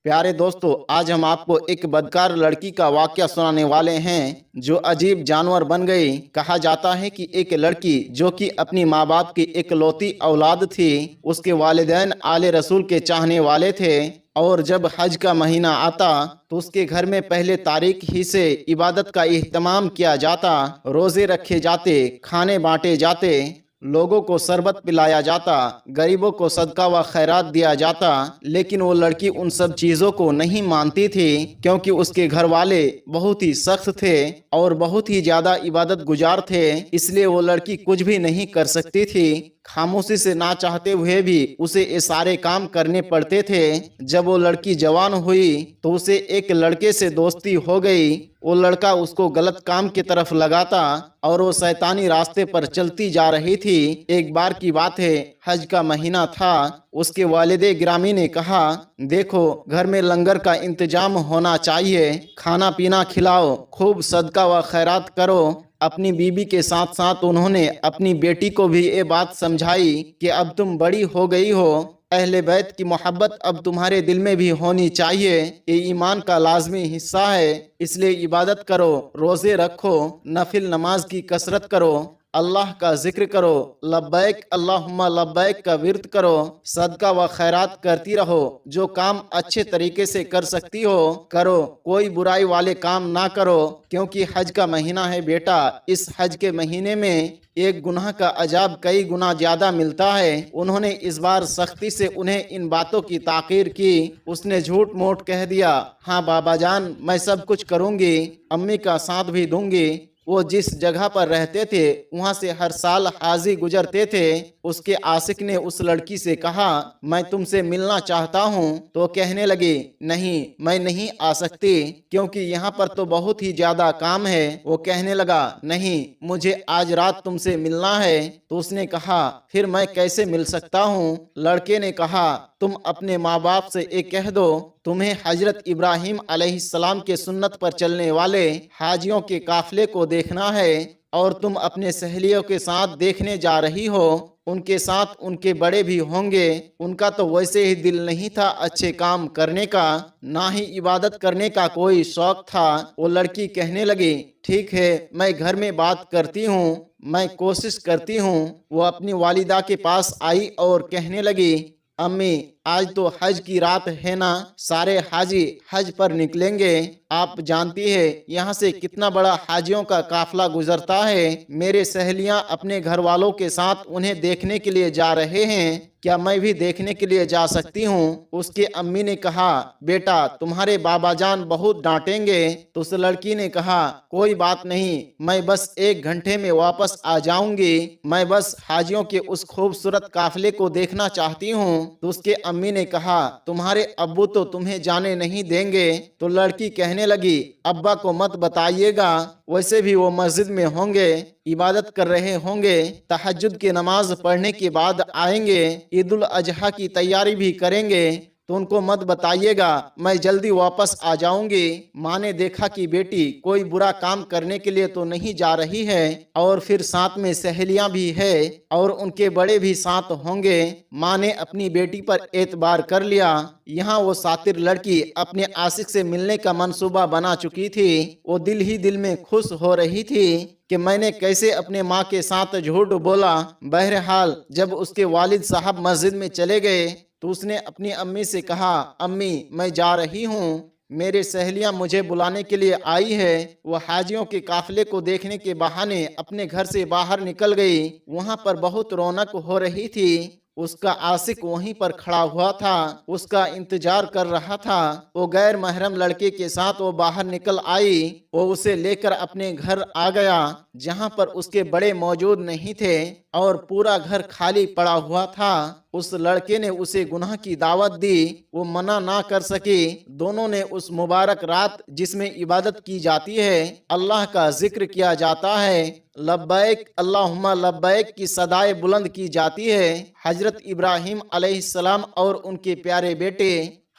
प्यारे दोस्तों, आज हम आपको एक बदकार लड़की का वाकया सुनाने वाले हैं जो अजीब जानवर बन गई। कहा जाता है कि एक लड़की जो कि अपनी माँ बाप की इकलौती औलाद थी, उसके वालिदैन आले रसूल के चाहने वाले थे और जब हज का महीना आता तो उसके घर में पहले तारीख ही से इबादत का इह्तिमाम किया जाता, रोजे रखे जाते, खाने बांटे जाते, लोगों को शरबत पिलाया जाता, गरीबों को सदका व खैरात दिया जाता। लेकिन वो लड़की उन सब चीज़ों को नहीं मानती थी क्योंकि उसके घर वाले बहुत ही सख्त थे और बहुत ही ज़्यादा इबादत गुजार थे, इसलिए वो लड़की कुछ भी नहीं कर सकती थी। खामोशी से ना चाहते हुए भी उसे ये सारे काम करने पड़ते थे। जब वो लड़की जवान हुई तो उसे एक लड़के से दोस्ती हो गई। वो लड़का उसको गलत काम की तरफ लगाता और वो शैतानी रास्ते पर चलती जा रही थी। एक बार की बात है, हज का महीना था। उसके वालिदे गिरामी ने कहा, देखो घर में लंगर का इंतजाम होना चाहिए, खाना पीना खिलाओ, खूब सदका व खैरात करो। अपनी बीबी के साथ साथ उन्होंने अपनी बेटी को भी ये बात समझाई कि अब तुम बड़ी हो गई हो, अहले बैत की मोहब्बत अब तुम्हारे दिल में भी होनी चाहिए, ये ईमान का लाजमी हिस्सा है। इसलिए इबादत करो, रोजे रखो, नफिल नमाज की कसरत करो, अल्लाह का जिक्र करो, लब्बैक अल्लाहुम्मा लब्बैक का विर्द करो, सदका व खैरात करती रहो। जो काम अच्छे तरीके से कर सकती हो करो, कोई बुराई वाले काम ना करो, क्योंकि हज का महीना है बेटा। इस हज के महीने में एक गुनाह का अजाब कई गुना ज्यादा मिलता है। उन्होंने इस बार सख्ती से उन्हें इन बातों की ताकीर की। उसने झूठ मूठ कह दिया, हाँ बाबा जान मैं सब कुछ करूँगी, अम्मी का साथ भी दूंगी। वो जिस जगह पर रहते थे वहाँ से हर साल हाजी गुजरते थे। उसके आशिक ने उस लड़की से कहा, मैं तुमसे मिलना चाहता हूँ, तो कहने लगी, नहीं मैं नहीं आ सकती क्योंकि यहाँ पर तो बहुत ही ज्यादा काम है। वो कहने लगा, नहीं मुझे आज रात तुमसे मिलना है। तो उसने कहा, फिर मैं कैसे मिल सकता हूँ? लड़के ने कहा, तुम अपने माँ बाप से एक कह दो, तुम्हें हजरत इब्राहिम अलैहिस्सलाम के सुन्नत पर चलने वाले हाजियों के काफिले को देखना है और तुम अपने सहेलियों के साथ देखने जा रही हो। उनके साथ उनके बड़े भी होंगे। उनका तो वैसे ही दिल नहीं था अच्छे काम करने का, ना ही इबादत करने का कोई शौक था। वो लड़की कहने लगी, ठीक है मैं घर में बात करती हूँ, मैं कोशिश करती हूँ। वो अपनी वालिदा के पास आई और कहने लगी, अम्मी आज तो हज की रात है ना, सारे हाजी हज पर निकलेंगे। आप जानती है यहाँ से कितना बड़ा हाजियों का काफिला गुजरता है। मेरे सहेलियाँ अपने घर वालों के साथ उन्हें देखने के लिए जा रहे हैं, क्या मैं भी देखने के लिए जा सकती हूँ? उसके अम्मी ने कहा, बेटा तुम्हारे बाबा जान बहुत डांटेंगे। तो उस लड़की ने कहा, कोई बात नहीं, मैं बस 1 घंटे में वापस आ जाऊंगी, मैं बस हाजियों के उस खूबसूरत काफिले को देखना चाहती हूँ। तो उसके अम्मी ने कहा, तुम्हारे अब्बू तो तुम्हें जाने नहीं देंगे। तो लड़की कहने लगी, अब्बा को मत बताइएगा, वैसे भी वो मस्जिद में होंगे, इबादत कर रहे होंगे, तहज्जुद की नमाज पढ़ने के बाद आएंगे, ईद उल अजहा की तैयारी भी करेंगे, तो उनको मत बताइएगा, मैं जल्दी वापस आ जाऊंगी। माँ ने देखा कि बेटी कोई बुरा काम करने के लिए तो नहीं जा रही है और फिर साथ में सहेलियां भी है और उनके बड़े भी साथ होंगे। माँ ने अपनी बेटी पर एतबार कर लिया। यहाँ वो सातिर लड़की अपने आशिक से मिलने का मंसूबा बना चुकी थी। वो दिल ही दिल में खुश हो रही थी कि मैंने कैसे अपने माँ के साथ झूठ बोला। बहरहाल जब उसके वालिद साहब मस्जिद में चले गए तो उसने अपनी अम्मी से कहा, अम्मी मैं जा रही हूँ, मेरे सहेलियां मुझे बुलाने के लिए आई है। वो हाजियों के काफिले को देखने के बहाने अपने घर से बाहर निकल गई। वहाँ पर बहुत रौनक हो रही थी। उसका आशिक वहीं पर खड़ा हुआ था, उसका इंतजार कर रहा था। वो गैर महरम लड़के के साथ वो बाहर निकल आई। वो उसे लेकर अपने घर आ गया जहां पर उसके बड़े मौजूद नहीं थे और पूरा घर खाली पड़ा हुआ था। उस लड़के ने उसे गुनाह की दावत दी, वो मना ना कर सकी। दोनों ने उस मुबारक रात जिसमें इबादत की जाती है, अल्लाह का जिक्र किया जाता है, लब्बैक अल्लाहुम्मा लब्बैक की सदाएं बुलंद की जाती है, हजरत इब्राहिम अलैहिस्सलाम और उनके प्यारे बेटे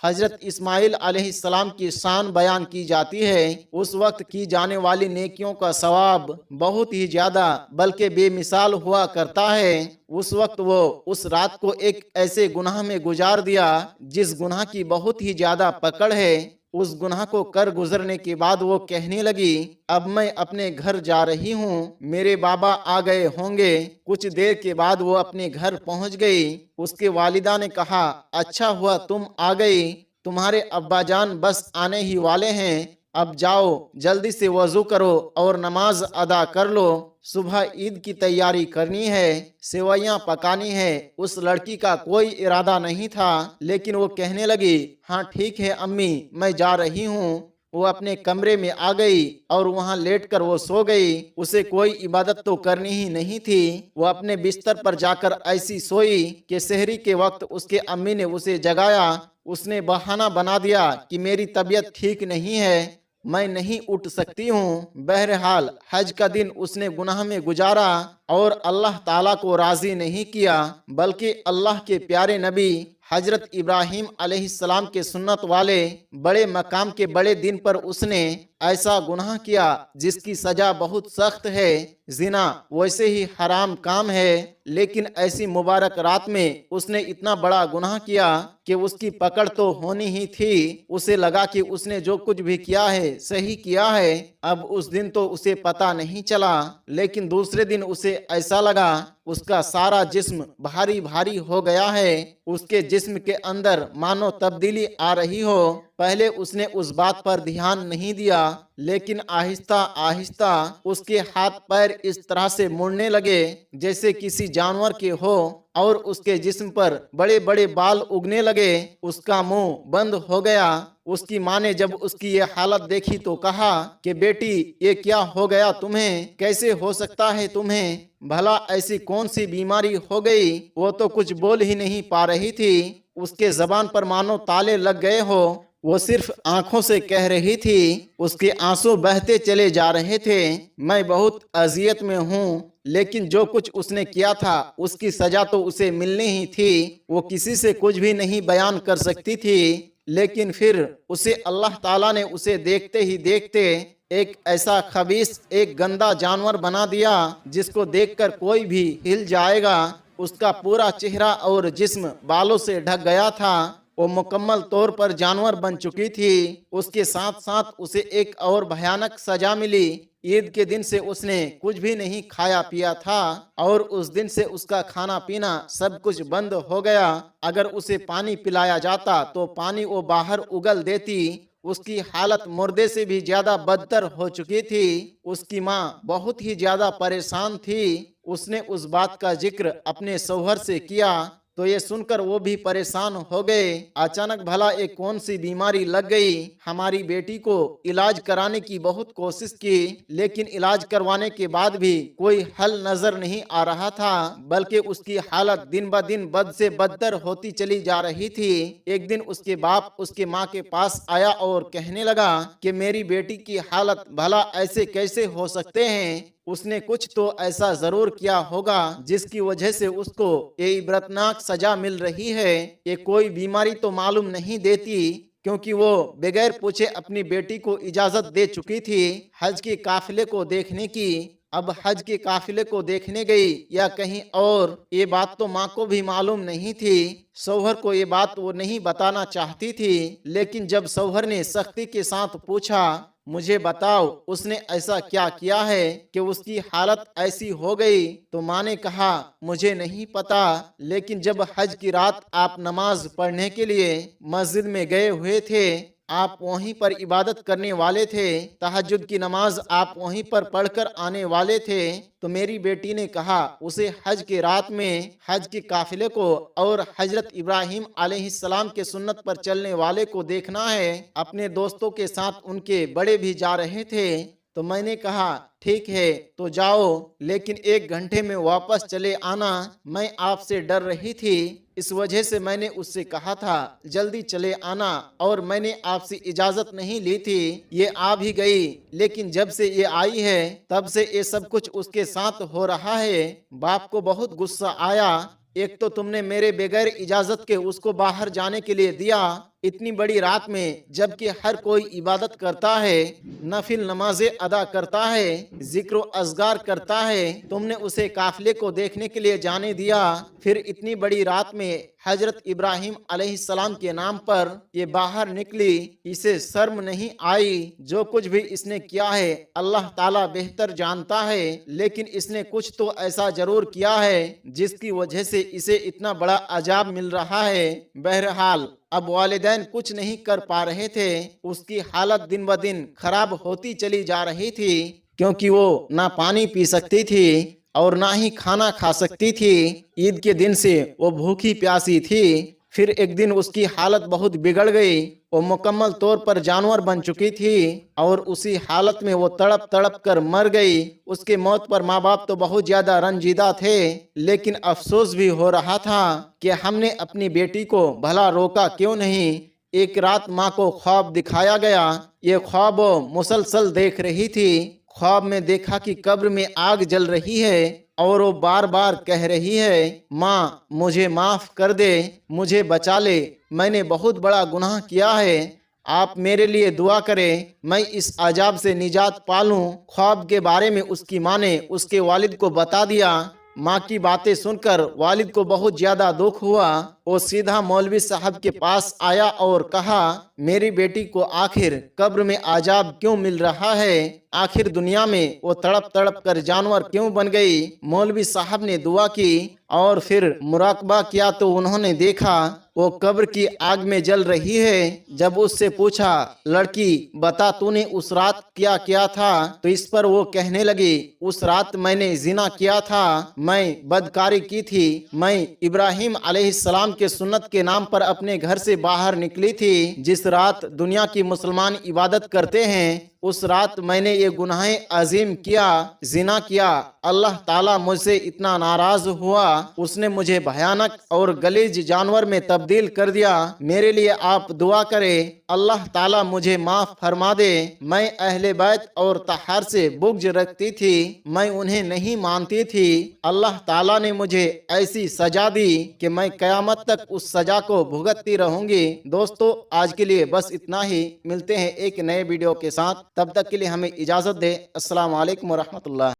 हजरत इस्माइल अलैहिस्सलाम की शान बयान की जाती है। उस वक्त की जाने वाली नेकियों का सवाब बहुत ही ज्यादा बल्कि बेमिसाल हुआ करता है। उस वक्त वो उस रात को एक ऐसे गुनाह में गुजार दिया जिस गुनाह की बहुत ही ज्यादा पकड़ है। उस गुनाह को कर गुजरने के बाद वो कहने लगी, अब मैं अपने घर जा रही हूँ, मेरे बाबा आ गए होंगे। कुछ देर के बाद वो अपने घर पहुँच गई। उसके वालिदा ने कहा, अच्छा हुआ तुम आ गई, तुम्हारे अब्बा जान बस आने ही वाले हैं, अब जाओ जल्दी से वजू करो और नमाज अदा कर लो, सुबह ईद की तैयारी करनी है, सेवइयां पकानी है। उस लड़की का कोई इरादा नहीं था, लेकिन वो कहने लगी, हाँ ठीक है अम्मी, मैं जा रही हूँ। वो अपने कमरे में आ गई और वहां लेटकर वो सो गई। उसे कोई इबादत तो करनी ही नहीं थी। वो अपने बिस्तर पर जाकर ऐसी सोई कि सहरी के वक्त उसके अम्मी ने उसे जगाया। उसने बहाना बना दिया कि मेरी तबीयत ठीक नहीं है, मैं नहीं उठ सकती हूँ। बहरहाल हज का दिन उसने गुनाह में गुजारा और अल्लाह ताला को राजी नहीं किया, बल्कि अल्लाह के प्यारे नबी हजरत इब्राहिम अलैहिस्सलाम के सुन्नत वाले बड़े मकाम के बड़े दिन पर उसने ऐसा गुनाह किया जिसकी सजा बहुत सख्त है। जिना वैसे ही हराम काम है, लेकिन ऐसी मुबारक रात में उसने इतना बड़ा गुनाह किया कि उसकी पकड़ तो होनी ही थी। उसे लगा कि उसने जो कुछ भी किया है सही किया है। अब उस दिन तो उसे पता नहीं चला, लेकिन दूसरे दिन उसे ऐसा लगा उसका सारा जिस्म भारी भारी हो गया है। उसके जिस्म के अंदर मानो तब्दीली आ रही हो। पहले उसने उस बात पर ध्यान नहीं दिया, लेकिन आहिस्ता आहिस्ता उसके हाथ पैर इस तरह से मुड़ने लगे जैसे किसी जानवर के हो, और उसके जिस्म पर बड़े बड़े बाल उगने लगे। उसका मुंह बंद हो गया। उसकी माँ ने जब उसकी ये हालत देखी तो कहा कि बेटी, ये क्या हो गया तुम्हें, कैसे हो सकता है तुम्हें, भला ऐसी कौन सी बीमारी हो गई। वो तो कुछ बोल ही नहीं पा रही थी। उसके जबान पर मानो ताले लग गए हो। वो सिर्फ आंखों से कह रही थी। उसके आंसू बहते चले जा रहे थे, मैं बहुत अजियत में हूँ। लेकिन जो कुछ उसने किया था उसकी सजा तो उसे मिलनी ही थी। वो किसी से कुछ भी नहीं बयान कर सकती थी। लेकिन फिर उसे अल्लाह ताला ने उसे देखते ही देखते एक ऐसा खबीस, एक गंदा जानवर बना दिया जिसको देखकर कोई भी हिल जाएगा। उसका पूरा चेहरा और जिस्म बालों से ढक गया था। वो मुकम्मल तौर पर जानवर बन चुकी थी। उसके साथ साथ उसे एक और भयानक सजा मिली। ईद के दिन से उसने कुछ भी नहीं खाया पिया था, और उस दिन से उसका खाना पीना सब कुछ बंद हो गया। अगर उसे पानी पिलाया जाता तो पानी वो बाहर उगल देती। उसकी हालत मुर्दे से भी ज्यादा बदतर हो चुकी थी। उसकी माँ बहुत ही ज्यादा परेशान थी। उसने उस बात का जिक्र अपने शौहर से किया तो ये सुनकर वो भी परेशान हो गए। अचानक भला एक कौन सी बीमारी लग गई। हमारी बेटी को इलाज कराने की बहुत कोशिश की, लेकिन इलाज करवाने के बाद भी कोई हल नजर नहीं आ रहा था, बल्कि उसकी हालत दिन ब दिन बद से बदतर होती चली जा रही थी। एक दिन उसके बाप उसके माँ के पास आया और कहने लगा कि मेरी बेटी की हालत भला ऐसे कैसे हो सकते हैं। उसने कुछ तो ऐसा जरूर किया होगा जिसकी वजह से उसको ये इबरतनाक सजा मिल रही है। ये कोई बीमारी तो मालूम नहीं देती, क्योंकि वो बगैर पूछे अपनी बेटी को इजाजत दे चुकी थी हज के काफिले को देखने की। अब हज के काफिले को देखने गई या कहीं और, ये बात तो माँ को भी मालूम नहीं थी। शौहर को ये बात वो नहीं बताना चाहती थी, लेकिन जब शौहर ने सख्ती के साथ पूछा, मुझे बताओ उसने ऐसा क्या किया है कि उसकी हालत ऐसी हो गई, तो माँ ने कहा, मुझे नहीं पता, लेकिन जब हज की रात आप नमाज पढ़ने के लिए मस्जिद में गए हुए थे, आप वहीं पर इबादत करने वाले थे, तहज्जुद की नमाज आप वहीं पर पढ़कर आने वाले थे, तो मेरी बेटी ने कहा उसे हज के रात में हज के काफिले को और हजरत इब्राहिम अलैहिस्सलाम के सुन्नत पर चलने वाले को देखना है। अपने दोस्तों के साथ उनके बड़े भी जा रहे थे, तो मैंने कहा ठीक है तो जाओ, लेकिन 1 घंटे में वापस चले आना। मैं आपसे डर रही थी, इस वजह से मैंने उससे कहा था जल्दी चले आना, और मैंने आपसे इजाजत नहीं ली थी। ये आ भी गई, लेकिन जब से ये आई है तब से ये सब कुछ उसके साथ हो रहा है। बाप को बहुत गुस्सा आया। एक तो तुमने मेरे बगैर इजाजत के उसको बाहर जाने के लिए दिया, इतनी बड़ी रात में, जबकि हर कोई इबादत करता है, नफिल नमाजें अदा करता है, जिक्र अज़गार करता है, तुमने उसे काफिले को देखने के लिए जाने दिया। फिर इतनी बड़ी रात में हजरत इब्राहिम अलैहिस्सलाम के नाम पर ये बाहर निकली, इसे शर्म नहीं आई? जो कुछ भी इसने किया है अल्लाह ताला बेहतर जानता है, लेकिन इसने कुछ तो ऐसा जरूर किया है जिसकी वजह से इसे इतना बड़ा अजाब मिल रहा है। बहरहाल अब वालिदैन कुछ नहीं कर पा रहे थे। उसकी हालत दिन ब दिन खराब होती चली जा रही थी, क्योंकि वो ना पानी पी सकती थी और ना ही खाना खा सकती थी। ईद के दिन से वो भूखी प्यासी थी। फिर एक दिन उसकी हालत बहुत बिगड़ गई। वो मुकम्मल तौर पर जानवर बन चुकी थी और उसी हालत में वो तड़प तड़प कर मर गई। उसके मौत पर माँ बाप तो बहुत ज्यादा रंजीदा थे, लेकिन अफसोस भी हो रहा था कि हमने अपनी बेटी को भला रोका क्यों नहीं। एक रात माँ को ख्वाब दिखाया गया। ये ख्वाब वो मुसलसल देख रही थी। ख्वाब में देखा कि कब्र में आग जल रही है और वो बार बार कह रही है, माँ मुझे माफ कर दे, मुझे बचा ले, मैंने बहुत बड़ा गुनाह किया है, आप मेरे लिए दुआ करें, मैं इस अजाब से निजात पालूं। ख्वाब के बारे में उसकी माँ ने उसके वालिद को बता दिया। माँ की बातें सुनकर वालिद को बहुत ज्यादा दुख हुआ। वो सीधा मौलवी साहब के पास आया और कहा, मेरी बेटी को आखिर कब्र में अजाब क्यों मिल रहा है? आखिर दुनिया में वो तड़प तड़प कर जानवर क्यों बन गई? मौलवी साहब ने दुआ की और फिर मुराकबा किया तो उन्होंने देखा वो कब्र की आग में जल रही है। जब उससे पूछा, लड़की बता तूने उस रात क्या किया था? तो इस पर वो कहने लगी, उस रात मैंने जिना किया था, मैं बदकारी की थी, मैं इब्राहिम अलैहिस्सलाम के सुन्नत के नाम पर अपने घर से बाहर निकली थी। जिस रात दुनिया की मुसलमान इबादत करते हैं उस रात मैंने ये गुनाह अजीम किया, जिना किया। अल्लाह ताला मुझसे इतना नाराज हुआ, उसने मुझे भयानक और गलीज जानवर में तब्दील कर दिया। मेरे लिए आप दुआ करें, अल्लाह ताला मुझे माफ फरमा दे। मैं अहले बैत और तहार से बुग़्ज़ रखती थी, मैं उन्हें नहीं मानती थी। अल्लाह ताला ने मुझे ऐसी सजा दी कि मैं क़यामत तक उस सजा को भुगतती रहूंगी। दोस्तों आज के लिए बस इतना ही। मिलते हैं एक नए वीडियो के साथ, तब तक के लिए हमें इजाज़त दें। अस्सलाम वालेकुम व रहमतुल्लाह।